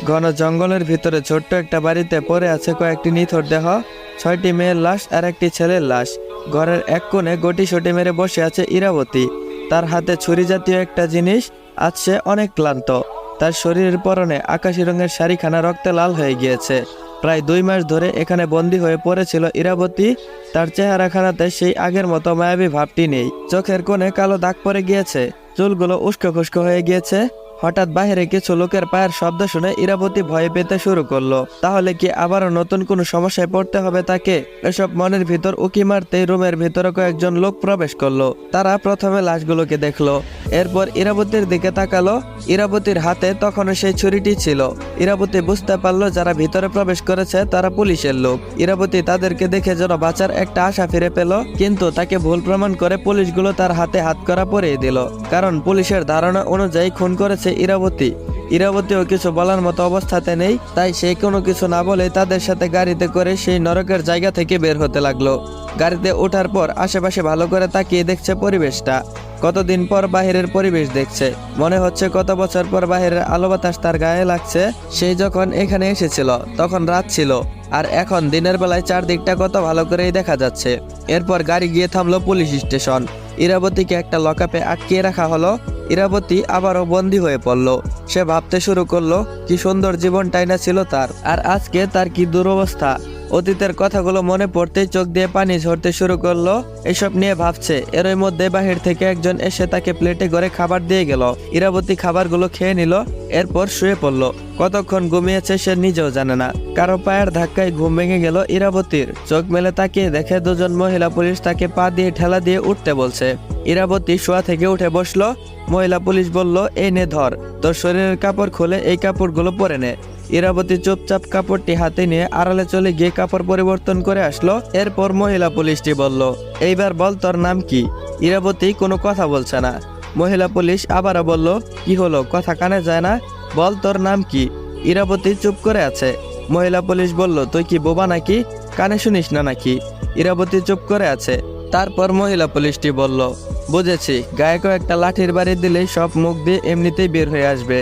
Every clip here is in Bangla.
ঘন জঙ্গলের ভিতরে ছোট্ট একটা বাড়িতে পড়ে আছে কয়েকটি নিথর দেহ, 6টি মেয়ের লাশ আর একটি ছেলের লাশ। ঘরের এক কোণে গটিসটি মেরে বসে আছে ইরাবতী। তার হাতে ছুরি জাতীয় একটা জিনিস। আজ সে অনেক ক্লান্ত। তার শরীরের পরনে আকাশি রঙের শাড়িখানা রক্তে লাল হয়ে গিয়েছে। প্রায় 2 মাস ধরে এখানে বন্দী হয়ে পড়েছিল ইরাবতী। তার চেহারাখানাতে সেই আগের মতো মায়াবী ভাবটি নেই। চোখের কোণে কালো দাগ পড়ে গিয়েছে, চুলগুলো উস্কো খুস্কো হয়ে গিয়েছে। হঠাৎ বাহিরে কিছু লোকের পায়ের শব্দ শুনে ইরাবতী ভয় পেতে শুরু করলো। তাহলে কি আবারও নতুন কোনো সমস্যায় পড়তে হবে তাকে? এসব মনের ভিতর উকি মারতেই রুমের ভিতরে কয়েকজন লোক প্রবেশ করলো। তারা প্রথমে লাশগুলোকে দেখলো, এরপর ইরাবতীর দিকে তাকালো। ইরাবতীর হাতে তখনও সেই ছুরিটি ছিল। ইরাবতী বুঝতে পারলো যারা ভিতরে প্রবেশ করেছে তারা পুলিশের লোক। ইরাবতী তাদেরকে দেখে যেন বাঁচার একটা আশা ফিরে পেল, কিন্তু তাকে ভুল প্রমাণ করে পুলিশগুলো তার হাতে হাতকড়া পরিয়ে দিল। কারণ পুলিশের ধারণা অনুযায়ী খুন করেছে ইরাবতী। ইরাবতীও কিছু বলার মতো অবস্থাতে নেই, তাই সে কোনো কিছু না বলে তাদের সাথে গাড়িতে করে সেই নরকের জায়গা থেকে বের হতে লাগলো। গাড়িতে ওঠার পর আশেপাশে ভালো করে তাকিয়ে দেখছে পরিবেশটা। কতদিন পর বাহিরের পরিবেশ দেখছে, মনে হচ্ছে কত বছর পর বাহিরের আলো বাতাস তার গায়ে লাগছে। সেই যখন এখানে এসেছিল তখন রাত ছিল, আর এখন দিনের বেলায় চারদিকটা কত ভালো করেই দেখা যাচ্ছে। এরপর গাড়ি গিয়ে থামলো পুলিশ স্টেশন। ইরাবতীকে একটা লকআপে আটকিয়ে রাখা হলো। ইরাবতী আবারও বন্দী হয়ে পড়ল। সে ভাবতে শুরু করলো কি সুন্দর জীবনটাই না ছিল তার, আর আজকে তার কি দুরবস্থা। অতীতের কথাগুলো মনে পড়তেই চোখ দিয়ে পানি ঝরতে শুরু করলো। এসব নিয়ে ভাবছে, এরই মধ্যে বাহির থেকে একজন এসে তাকে প্লেটে করে খাবার দিয়ে গেল। ইরাবতী খাবারগুলো খেয়ে নিল, এরপর শুয়ে পড়ল। কতক্ষণ ঘুমিয়েছে সে নিজেও জানে না। কারো পায়ের ধাক্কায় ঘুম ভেঙে গেল ইরাবতীর। চোখ মেলে তাকিয়ে দেখে দুজন মহিলা পুলিশ তাকে পা দিয়ে ঠেলা দিয়ে উঠতে বলছে। ইরাবতী শোয়া থেকে উঠে বসলো। মহিলা পুলিশ বলল, এই নে ধর, তোর শরীরের কাপড় খুলে এই কাপড়গুলো পরে নে। ইরাবতী চুপচাপ কাপড়টি হাতে নিয়ে আড়ালে চলে গিয়ে কাপড় পরিবর্তন করে আসলো। এরপর মহিলা পুলিশটি বলল, এইবার বল তোর নাম কি? ইরাবতী কোনো কথা বলছে না। মহিলা পুলিশ আবারও বলল, কি হলো, কথা কানে যায় না? বল তোর নাম কি? ইরাবতী চুপ করে আছে। মহিলা পুলিশ বলল, তুই কি বোবা নাকি? কানে শুনিস না নাকি? ইরাবতী চুপ করে আছে। তারপর মহিলা পুলিশটি বলল, বুঝেছি, গায়ে একটা লাঠির বাড়ি দিলেই সব মুখ দিয়ে এমনিতেই বের হয়ে আসবে।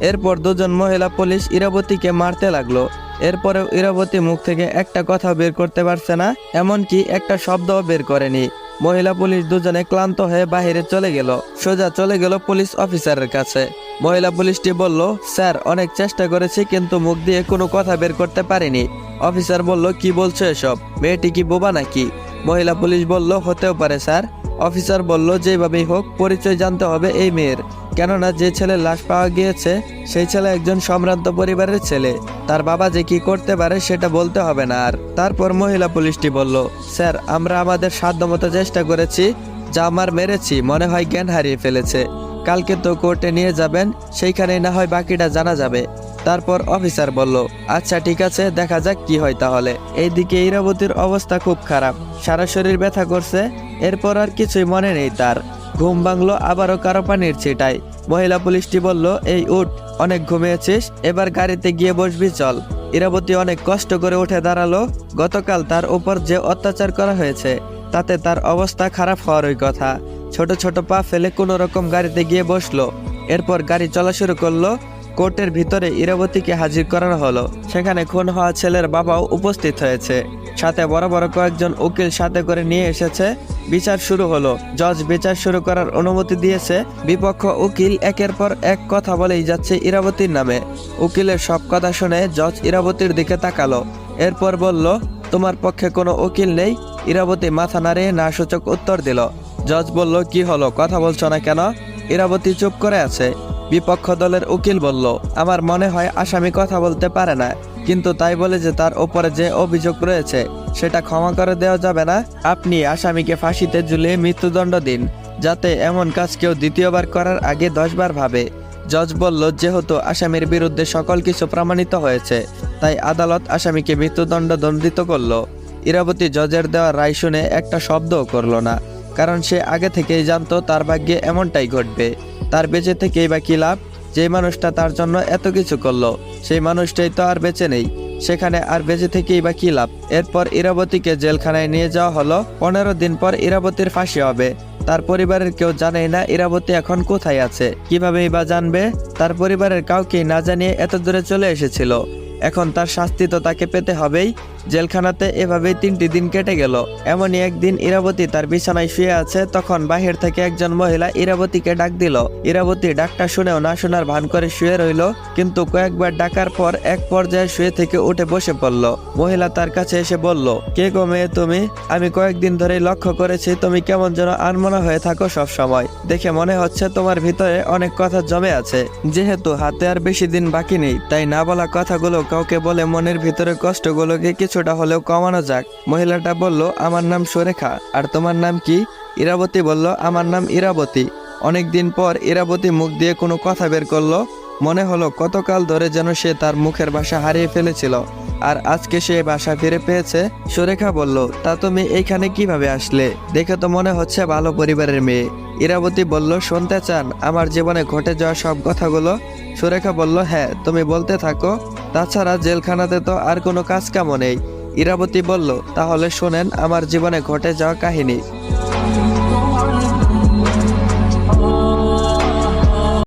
এরপর দুজন মহিলা পুলিশ ইরাবতীকে মারতে লাগলো। এরপরেও ইরাবতী মুখ থেকে একটা কথা বের করতে পারছে না, এমনকি একটা শব্দও বের করেনি। মহিলা পুলিশ দুজনে ক্লান্ত হয়ে বাহিরে চলে গেল। সোজা চলে গেল পুলিশ অফিসারের কাছে। মহিলা পুলিশটি বলল, স্যার, অনেক চেষ্টা করেছি কিন্তু মুখ দিয়ে কোনো কথা বের করতে পারিনি। অফিসার বলল, কি বলছো এসব? মেয়েটি কি বোবা নাকি? মহিলা পুলিশ বলল, হতেও পারে স্যার। অফিসার বলল, যেভাবেই হোক পরিচয় জানতে হবে এই মেয়ের, কেননা যে ছেলের লাশ পাওয়া গিয়েছে সেই ছেলে একজন সম্ভ্রান্ত পরিবারের ছেলে। তার বাবা যে কি করতে পারে সেটা বলতে হবে না আর। তারপর মহিলা পুলিশটি বলল, স্যার, আমরা আমাদের সাধ্যমতো চেষ্টা করেছি। যা আমার মেরেছি মনে হয় জ্ঞান হারিয়ে ফেলেছে। কালকে তো কোর্টে নিয়ে যাবেন, সেইখানেই না হয় বাকিটা জানা যাবে। তারপর অফিসার বলল, আচ্ছা ঠিক আছে, দেখা যাক কি হয় তাহলে। এইদিকে ইরাবতীর অবস্থা খুব খারাপ, সারা শরীর ব্যথা করছে। এরপর আর কিছুই মনে নেই তার। ঘুম ভাঙলো আবারও কারো পানির ছিটায়। মহিলা পুলিশটি বলল, এই উঠ, অনেক ঘুমিয়েছিস, এবার গাড়িতে গিয়ে বসবি চল। ইরাবতী অনেক কষ্ট করে উঠে দাঁড়ালো। গতকাল তার উপর যে অত্যাচার করা হয়েছে তাতে তার অবস্থা খারাপ হওয়ারই কথা। ছোট ছোট পা ফেলে কোনো রকম গাড়িতে গিয়ে বসলো। এরপর গাড়ি চলা শুরু করলো। কোর্টের ভিতরে ইরাবতীকে হাজির করানো হলো। সেখানে খুন হওয়া ছেলের বাবাও উপস্থিত হয়েছে, সাথে বড় বড় কয়েকজন উকিল সাথে করে নিয়ে এসেছে। বিচার শুরু হলো। জজ বিচার শুরু করার অনুমতি দিয়েছে। বিপক্ষ উকিল একের পর এক কথা বলেই যাচ্ছে ইরাবতীর নামে। উকিলের সব কথা শুনে জজ ইরাবতীর দিকে তাকালো। এরপর বলল, তোমার পক্ষে কোনো উকিল নেই? ইরাবতী মাথা নাড়িয়ে না সূচক উত্তর দিল। জজ বলল, কি হলো, কথা বলছো না কেন? ইরাবতী চুপ করে আছে। বিপক্ষ দলের উকিল বলল, আমার মনে হয় আসামি কথা বলতে পারে না, কিন্তু তাই বলে যে তার ওপরে যে অভিযোগ রয়েছে সেটা ক্ষমা করে দেওয়া যাবে না। আপনি আসামিকে ফাঁসিতে ঝুলিয়ে মৃত্যুদণ্ড দিন, যাতে এমন কাজ কেউ দ্বিতীয়বার করার আগে 10 বার ভাবে। জজ বলল, যেহেতু আসামির বিরুদ্ধে সকল কিছু প্রমাণিত হয়েছে তাই আদালত আসামিকে মৃত্যুদণ্ড দণ্ডিত করল। ইরাবতী জজের দেওয়া রায় শুনে একটা শব্দও করল না, কারণ সে আগে থেকেই জানতো তার ভাগ্যে এমনটাই ঘটবে। তার বেঁচে থেকেই বা কি লাভ? যে মানুষটা তার জন্য এত কিছু করলো সেই মানুষটাই তো আর বেঁচে নেই, সেখানে আর বেঁচে থেকেই বা কি লাভ? এরপর ইরাবতীকে জেলখানায় নিয়ে যাওয়া হলো। 15 দিন পর ইরাবতীর ফাঁসি হবে। তার পরিবারের কেউ জানেই না ইরাবতী এখন কোথায় আছে। কিভাবেই বা জানবে? তার পরিবারের কাউকে না জানিয়ে এত দূরে চলে এসেছিল। এখন তার শাস্তি তো তাকে পেতে হবেই। জেলখানাতে এভাবেই 3টি দিন কেটে গেল। এমনই একদিন ইরাবতী তার বিছানায় শুয়ে আছে, তখন বাহির থেকে একজন মহিলা ইরাবতীকে ডাক দিল। ইরাবতী ডাকটা শুনেও না শোনার ভান করে শুয়ে রইল, কিন্তু কয়েকবার ডাকার পর এক পর্যায়ে শুয়ে থেকে উঠে বসে পড়ল। মহিলা তার কাছে এসে বলল, কে গো মেয়ে তুমি? আমি কয়েকদিন ধরেই লক্ষ্য করেছি তুমি কেমন যেন আনমনা হয়ে থাকো সব সময়। দেখে মনে হচ্ছে তোমার ভিতরে অনেক কথা জমে আছে। যেহেতু হাতে আর বেশি দিন বাকি নেই, তাই না বলা কথাগুলো কাউকে বলে মনের ভিতরে কষ্টগুলোকে কিছুটা হলেও কমানো যাক। মহিলাটা বলল, আমার নাম সুরেখা। আর তোমার নাম কি? ইরাবতী বলল, আমার নাম ইরাবতী। অনেকদিন পর ইরাবতী মুখ দিয়ে কোনো কথা বের করলো। মনে হলো কতকাল ধরে যেন সে তার মুখের ভাষা হারিয়ে ফেলেছিল, আর আজকে সে ভাষা ফিরে পেয়েছে। সুরেখা বলল, তা তুমি এইখানে কিভাবে আসলে? দেখে তো মনে হচ্ছে ভালো পরিবারের মেয়ে। ইরাবতী বলল, শুনতে চান আমার জীবনে ঘটে যাওয়া সব কথাগুলো? সুরেখা বলল, হ্যাঁ, তুমি বলতে থাকো। তাছাড়া জেলখানাতে তো আর কোনো কাজ কামও নেই। ইরাবতী বলল, তাহলে শোনেন আমার জীবনে ঘটে যাওয়া কাহিনী।